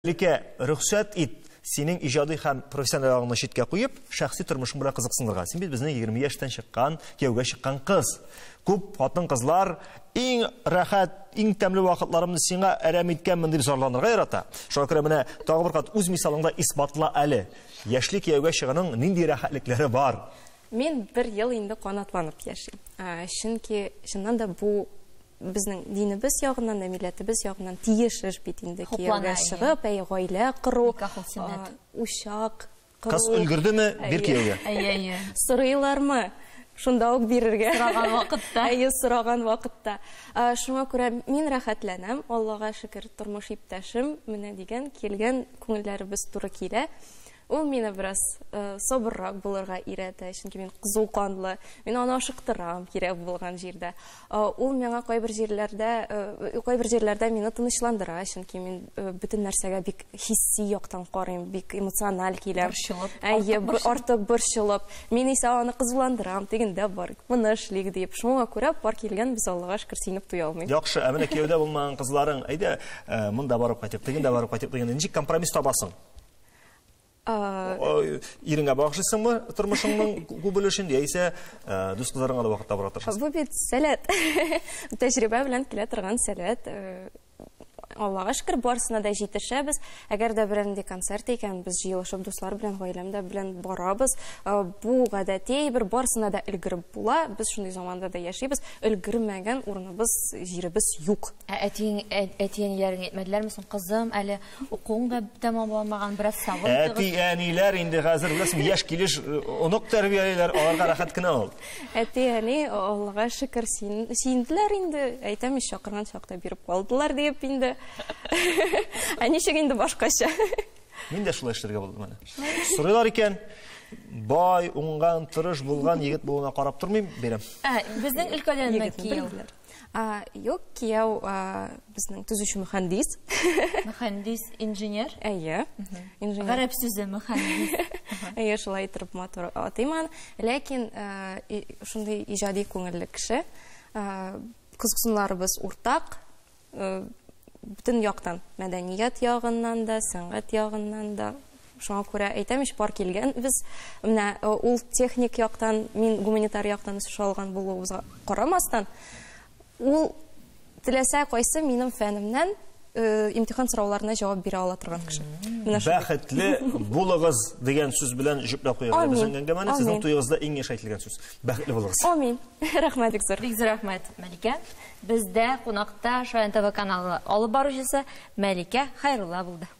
Лике рөхсәт ит синең иҗади һәм профессионаллыгыңны читкә куеп, шәхси тормышың белән кызыксынырга. Син бит безнең 20 яшьтән чыккан, кияүгә чыккан кыз. Күп хатын-кызлар иң рәхәт, иң тәмле вакытларымны сиңа әрәм иткәнмен дип зарланырга ярата. Шуңа күрә менә тагы бер кат үз мисалыңда исбатла әле. Яшьлек кияүгә чыганың нинди рәхәтлекләре бар? Мен 1 ел инде канатланып яшим. Чөнки чыннан да бу безнең динебез ягыннан да, милләтебез ягыннан тиеш эш бит инде кияүгә чыгып, гаилә кору, учак кору. Кыз өлгердеме бер кияүгә? Сорыйлармы? Шунда ук бирергә. Сораган вакытта. Сораган вакытта. Шуңа күрә мин рәхәтләнәм. Аллага шөкер, тормыш иптәшем менә дигән килгән күңелләребез туры килә. Ул мине бераз сабыррак булырга өйрәтә, чөнки мин кызулканлы, мин аны ашыктырам кирәк булган җирдә. Ул миңа кайбер җирләрдә мине тынычландыра, чөнки мин бөтен нәрсәгә бик хисси яктан карыйм, бик эмоциональ киләм. Артык борчылып. Мин исә аны кызуландырам, дигәндә бар. Моны эшлик дип. Шуңа күрә бар килгән без Аллага шөкер синеп туя алмыйм. Яхшы, менә кияүдә булмаган кызларың, әйдә, монда барып кайтып, дигәндә барып кайтып, дигәндә ничек компромисс табасың? Иреңә багышлыйсыңмы тормышыңның күп өлешен, яисә дус кызларыңа да вакыт табарга тырышасың? Бу бит сәләт. Тәҗрибә белән килә торган сәләт. Аллага шөкер, барысына да җитешәбез. Әгәр дә беренди концерт икән, без җыелышып дуслар белән, гаиләмдә белән барабыз. Бу гадәти бер барысына да өлгереп була. Без шундый заманда да яшибез. Өлгермәгән урыныбыз, җиребез юк. Әтиәниләргә әйтмәделәрме соң, кызым, әле укуың да тәмамламаган, бераз сабыр итегез. Әти-әниләр инде хәзер беләсең, яшь килеш онук тәрбияләйләр, аларга рәхәт кенә ул. Әти-әни, Аллага шөкер, сөенделәр инде. Әйтәм, чакырган чакта биреп калдылар дип инде. Ничек инде башкача. Мин дә шулай эшләргә булдым менә. Сорыйлар икән, бай, уңган, тырыш булган егет булуына карап тормыйм, берем. Безнең өлкәдән кияү. Юк, кияү безнең төзүче мөхәндис. Мөхәндис, инженер. Әйе. Инженер. Гарәп сүзе мөхәндис. Әйе, шулай итеп матур атыйман. Ләкин шундый иҗади күңелле кеше. Кызыксынуларыбыз уртак. Бүтән яктан, мәдәният ягыннан да, сәнгать ягыннан да. Шуңа күрә әйтәм, бар килгән без менә ул техник яктан, мин гуманитар яктан үсеш алган булуыбызга карамастан, ул теләсә кайсы минем фәнемнән имтихан сорауларына җавап бирә ала торган кеше. Бәхетле булыгыз дигән сүз белән җөпләп куярга безнең әңгәмәне, сезнең туегызда иң яшь әйтелгән сүз. Бәхетле булыгыз. Амин. Рәхмәт бик зур. Бик зур рәхмәт, Мәликә. Бездә кунакта Шаян ТВ каналы алып баручысы Мәликә Хәйрулла булды.